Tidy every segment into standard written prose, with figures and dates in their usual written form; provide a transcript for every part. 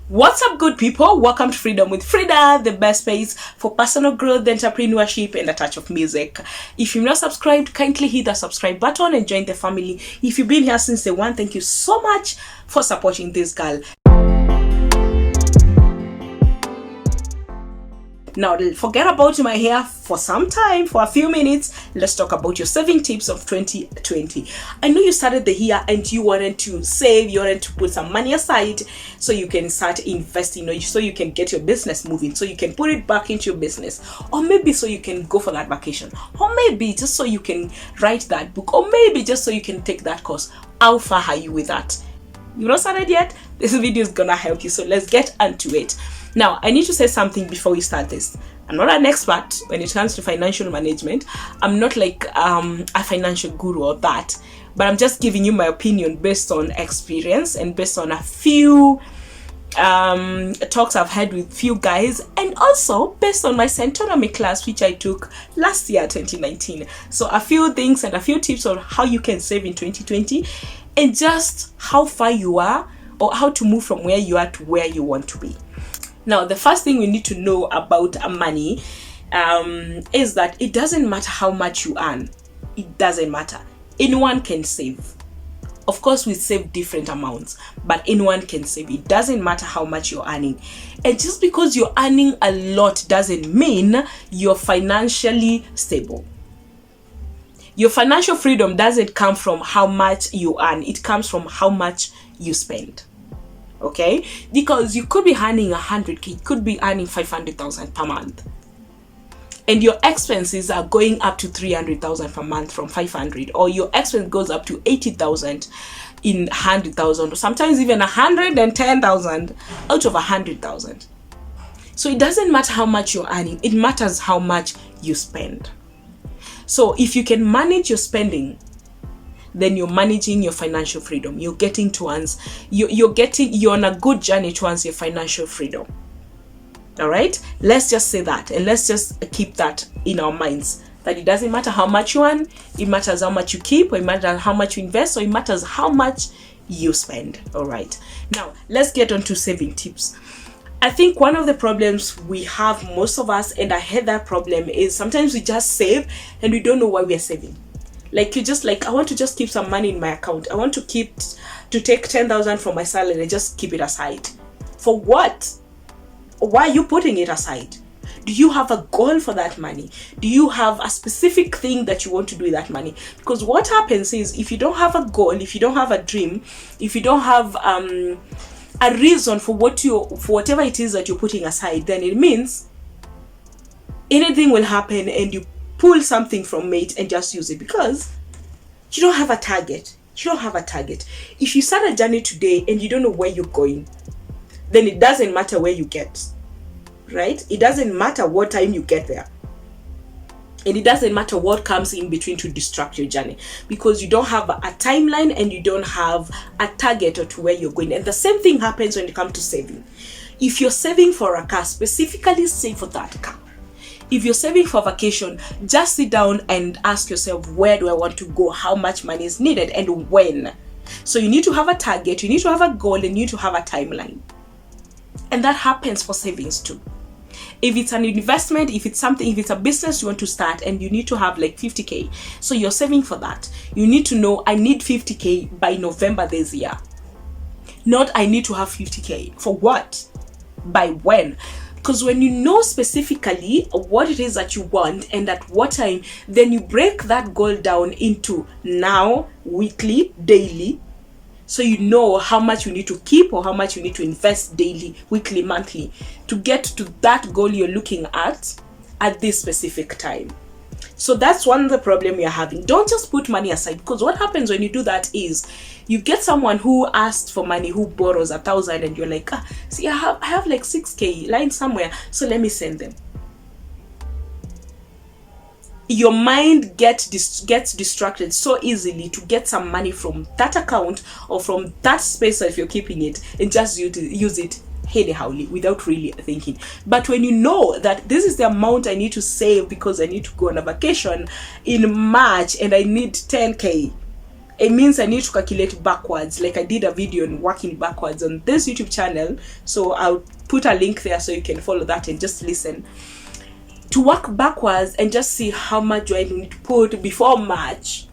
What's up, good people? Welcome to Freedom with Fridah, the best space for personal growth, entrepreneurship, and a touch of music. If you've not subscribed, kindly hit the subscribe button and join the family. If you've been here since day one, thank you so much for supporting this girl. Now, forget about my hair for some time, for a few minutes. Let's talk about your saving tips of 2020. I know you started the year and you wanted to save, you wanted to put some money aside so you can start investing, so you can get your business moving, so you can put it back into your business, or maybe so you can go for that vacation, or maybe just so you can write that book, or maybe just so you can take that course. How far are you with that? You've not started yet? This video is gonna help you, so let's get into it. Now, I need to say something before we start this. I'm not an expert when it comes to financial management. I'm not like a financial guru or that, but I'm just giving you my opinion based on experience and based on a few talks I've had with few guys, and also based on my Centonomy class which I took last year, 2019. So a few things and a few tips on how you can save in 2020 and just how far you are or how to move from where you are to where you want to be. Now, the first thing we need to know about money is that it doesn't matter how much you earn. It doesn't matter. Anyone can save. Of course, we save different amounts, but anyone can save. It doesn't matter how much you're earning. And just because you're earning a lot doesn't mean you're financially stable. Your financial freedom doesn't come from how much you earn. It comes from how much you spend. Okay, because you could be earning 100k, you could be earning 500,000 per month, and your expenses are going up to 300,000 per month from 500, or your expense goes up to 80,000 in 100,000, or sometimes even 110,000 out of 100,000. So it doesn't matter how much you're earning, it matters how much you spend. So if you can manage your spending, then you're managing your financial freedom. You're getting towards, you're on a good journey towards your financial freedom. All right, let's just say that, and let's just keep that in our minds, that it doesn't matter how much you earn, it matters how much you keep, or it matters how much you invest, or it matters how much you spend. All right, now let's get on to saving tips. I think one of the problems we have, most of us, and I had that problem, is sometimes we just save and we don't know why we are saving. Like, you just like, I want to just keep some money in my account. I want to take 10,000 from my salary and just keep it aside. For what? Why are you putting it aside? Do you have a goal for that money? Do you have a specific thing that you want to do with that money? Because what happens is, if you don't have a goal, if you don't have a dream, if you don't have a reason for whatever it is that you're putting aside, then it means anything will happen and you pull something from it and just use it, because you don't have a target. You don't have a target. If you start a journey today and you don't know where you're going, then it doesn't matter where you get, right? It doesn't matter what time you get there. And it doesn't matter what comes in between to distract your journey, because you don't have a timeline and you don't have a target to where you're going. And the same thing happens when it comes to saving. If you're saving for a car, specifically save for that car. If you're saving for vacation, just sit down and ask yourself, where do I want to go? How much money is needed and when? So you need to have a target, you need to have a goal, and you need to have a timeline. And that happens for savings too. If it's an investment, if it's a business you want to start and you need to have like 50k, so you're saving for that. You need to know, I need 50k by November this year. Not I need to have 50k. For what? By when? Because when you know specifically what it is that you want and at what time, then you break that goal down into now, weekly, daily. So you know how much you need to keep or how much you need to invest daily, weekly, monthly to get to that goal you're looking at this specific time. So that's one of the problem you're having. Don't just put money aside, because what happens when you do that is you get someone who asked for money, who borrows 1,000, and you're like, see, I have like 6k lying somewhere, so let me send them. Your mind gets distracted so easily to get some money from that account or from that space if you're keeping it, and just use it anyhowly without really thinking. But when you know that this is the amount I need to save because I need to go on a vacation in March and I need 10k, it means I need to calculate backwards. Like I did a video on working backwards on this YouTube channel, so I'll put a link there so you can follow that and just listen to work backwards and just see how much do I need to put before March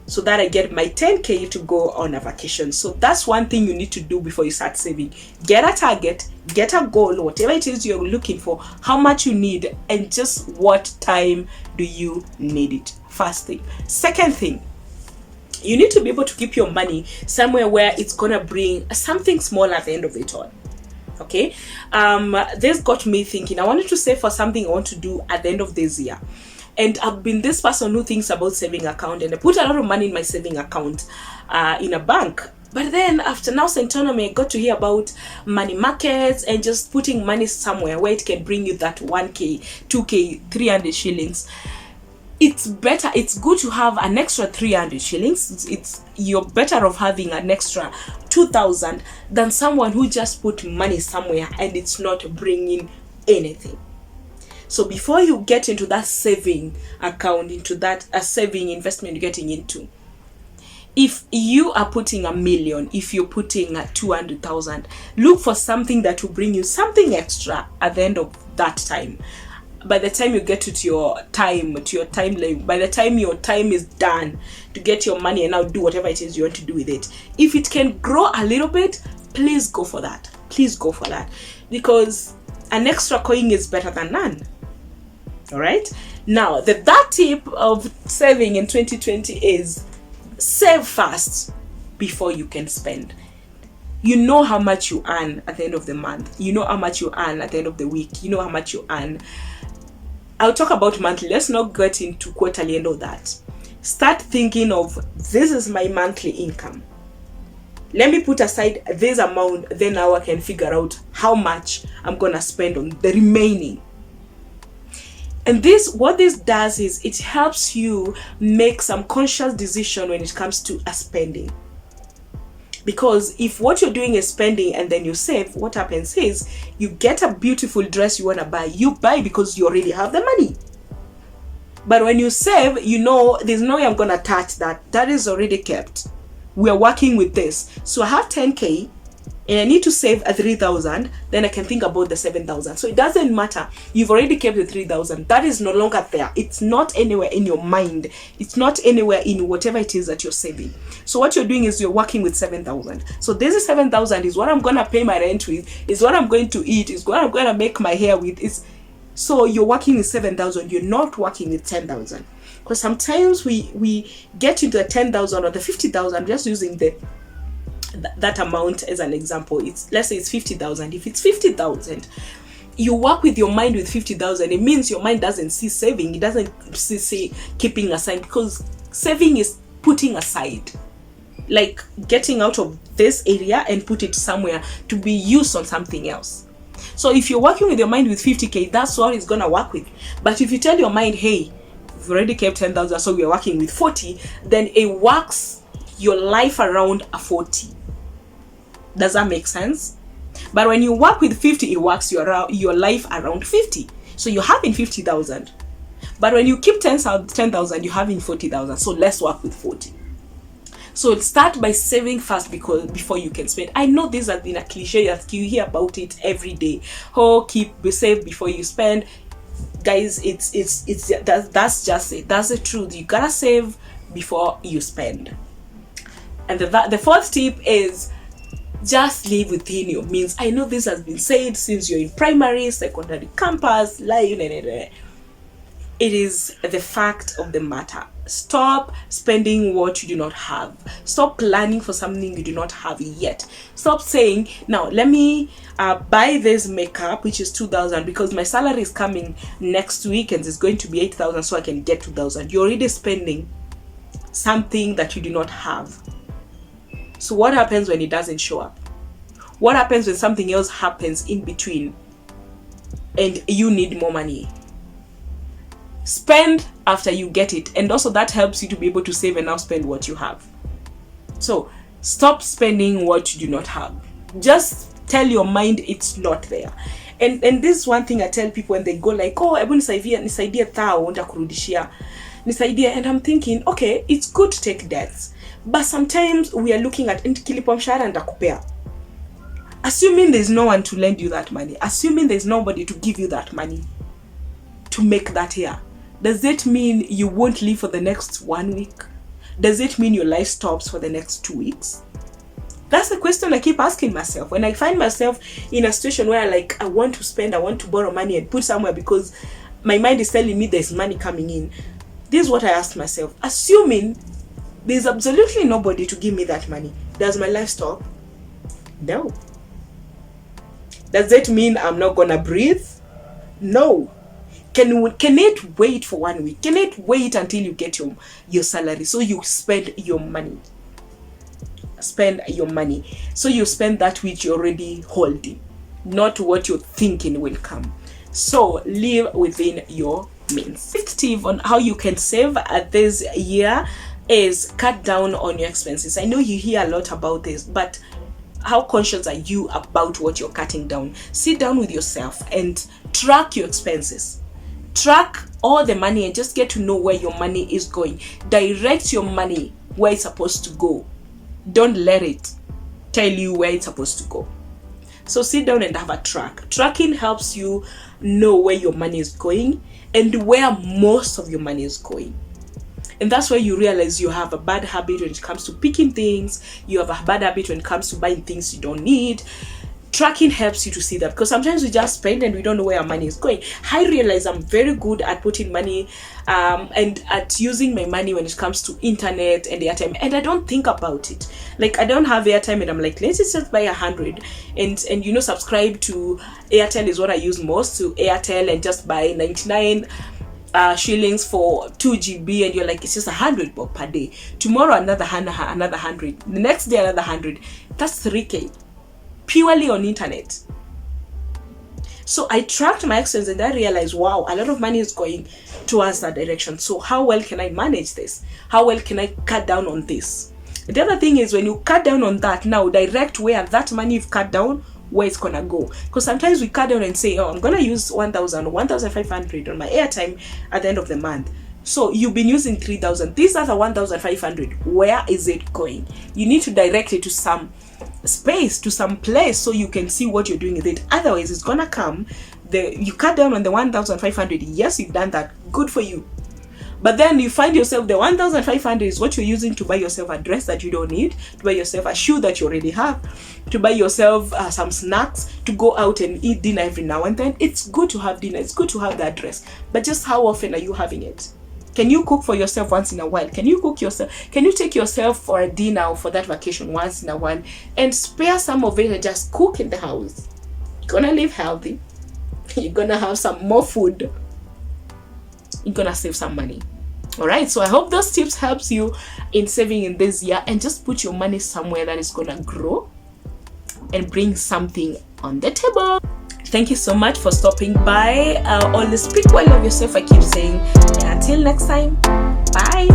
so that I get my 10k to go on a vacation. So that's one thing you need to do before you start saving. Get a target, get a goal, whatever it is you're looking for, how much you need, and just what time do you need it. First thing. Second thing, you need to be able to keep your money somewhere where it's gonna bring something small at the end of it all. Okay, this got me thinking. I wanted to save for something I want to do at the end of this year. And I've been this person who thinks about saving account, and I put a lot of money in my saving account in a bank. But then after now Autonomy, I got to hear about money markets and just putting money somewhere where it can bring you that 1k, 2k, 300 shillings. It's better, it's good to have an extra 300 shillings. You're better off having an extra 2,000 than someone who just put money somewhere and it's not bringing anything. So before you get into that saving account, into that saving investment you're getting into, if you are putting $1 million, if you're putting 200,000, look for something that will bring you something extra at the end of that time. By the time you get to your timeline, by the time your time is done to get your money and now do whatever it is you want to do with it, if it can grow a little bit, please go for that. Please go for that, because an extra coin is better than none. All right, now the third tip of saving in 2020 is save fast before you can spend. You know how much you earn at the end of the month, you know how much you earn at the end of the week, you know how much you earn. I'll talk about monthly, let's not get into quarterly and all that. Start thinking of, this is my monthly income, let me put aside this amount, then now I can figure out how much I'm gonna spend on the remaining. And what this does is it helps you make some conscious decision when it comes to a spending. Because if what you're doing is spending and then you save, what happens is you get a beautiful dress you want to buy. You buy because you already have the money. But when you save, you know there's no way I'm going to touch that. That is already kept. We are working with this. So I have 10k and I need to save a 3,000, then I can think about the 7,000. So it doesn't matter. You've already kept the 3,000. That is no longer there. It's not anywhere in your mind. It's not anywhere in whatever it is that you're saving. So what you're doing is you're working with 7,000. So this is 7,000 is what I'm going to pay my rent with, is what I'm going to eat, is what I'm going to make my hair with. So you're working with 7,000. You're not working with 10,000. Because sometimes we get into the 10,000 or the 50,000 just using that amount as an example. Let's say it's 50,000. If it's 50,000, you work with your mind with 50,000. It means your mind doesn't see saving. It doesn't see keeping aside, because saving is putting aside, like getting out of this area and put it somewhere to be used on something else. So if you're working with your mind with 50k, that's what it's gonna work with. But if you tell your mind, hey, we've already kept 10,000, so we're working with 40, then it works your life around a 40. Does that make sense? But when you work with 50, it works your life around 50. So you're having 50,000. But when you keep 10,000, you're having 40,000. So let's work with 40. So start by saving fast before you can spend. I know this has been a cliche that you hear about it every day. Oh, save before you spend. Guys, that's just it. That's the truth. You gotta save before you spend. And the fourth tip is just live within your means. I know this has been said since you're in primary, secondary, campus, it is the fact of the matter. Stop spending what you do not have. Stop planning for something you do not have yet. Stop saying, now let me buy this makeup, which is 2,000, because my salary is coming next week and it's going to be 8,000, so I can get 2,000. You're already spending something that you do not have. So what happens when it doesn't show up? What happens when something else happens in between and you need more money? Spend after you get it, and also that helps you to be able to save and now spend what you have. So stop spending what you do not have. Just tell your mind it's not there. And this is one thing I tell people when they go like, oh, hebu nisaidie thao nitakurudishia. Nisaidie. And I'm thinking, okay, it's good to take debts, But sometimes we are looking at nkilipo mshahara nitakupea, assuming there's no one to lend you that money, assuming there's nobody to give you that money to make that year. Does it mean you won't live for the next 1 week? Does it mean your life stops for the next 2 weeks? That's the question I keep asking myself. When I find myself in a situation where I want to spend, I want to borrow money and put somewhere because my mind is telling me there's money coming in. This is what I ask myself. Assuming there's absolutely nobody to give me that money, does my life stop? No. Does it mean I'm not gonna breathe? No. Can it wait for 1 week? Can it wait until you get your salary so you spend your money? Spend your money. So you spend that which you're already holding, not what you're thinking will come. So live within your means. Fifth tip on how you can save this year is cut down on your expenses. I know you hear a lot about this, but how conscious are you about what you're cutting down? Sit down with yourself and track your expenses. Track all the money and just get to know where your money is going. Direct your money where it's supposed to go. Don't let it tell you where it's supposed to go. So sit down and have a track. Tracking helps you know where your money is going and where most of your money is going. And that's where you realize you have a bad habit when it comes to picking things. You have a bad habit when it comes to buying things you don't need. Tracking helps you to see that, because sometimes we just spend and we don't know where our money is going. I realize I'm very good at putting money and at using my money when it comes to internet and airtime, and I don't think about it. I don't have airtime and I'm like, let's just buy 100 and subscribe to Airtel is what I use most, to Airtel, and just buy 99 shillings for 2 GB, and you're like, it's just 100 bob per day. Tomorrow another 100, the next day another 100. That's 3k purely on internet. So I tracked my expenses and I realized, wow, a lot of money is going towards that direction. So how well can I manage this? How well can I cut down on this? The other thing is, when you cut down on that, now direct where that money you've cut down, where it's gonna go. Because sometimes we cut down and say, oh, I'm gonna use 1,000 or 1,500 on my airtime at the end of the month. So you've been using 3,000. These are the 1,500. Where is it going? You need to direct it to some space, to some place, so you can see what you're doing with it. Otherwise, it's gonna come. You cut down on the 1,500. Yes, you've done that. Good for you. But then you find yourself, the 1,500 is what you're using to buy yourself a dress that you don't need, to buy yourself a shoe that you already have, to buy yourself some snacks, to go out and eat dinner every now and then. It's good to have dinner. It's good to have that dress. But just how often are you having it? Can you cook for yourself once in a while? Can you cook yourself? Can you take yourself for a dinner or for that vacation once in a while and spare some of it and just cook in the house? You're gonna live healthy. You're gonna have some more food. You're gonna save some money. All right, so I hope those tips helps you in saving in this year, and just put your money somewhere that is gonna grow and bring something on the table. Thank you so much for stopping by. Always speak well of yourself, I keep saying. And until next time, bye.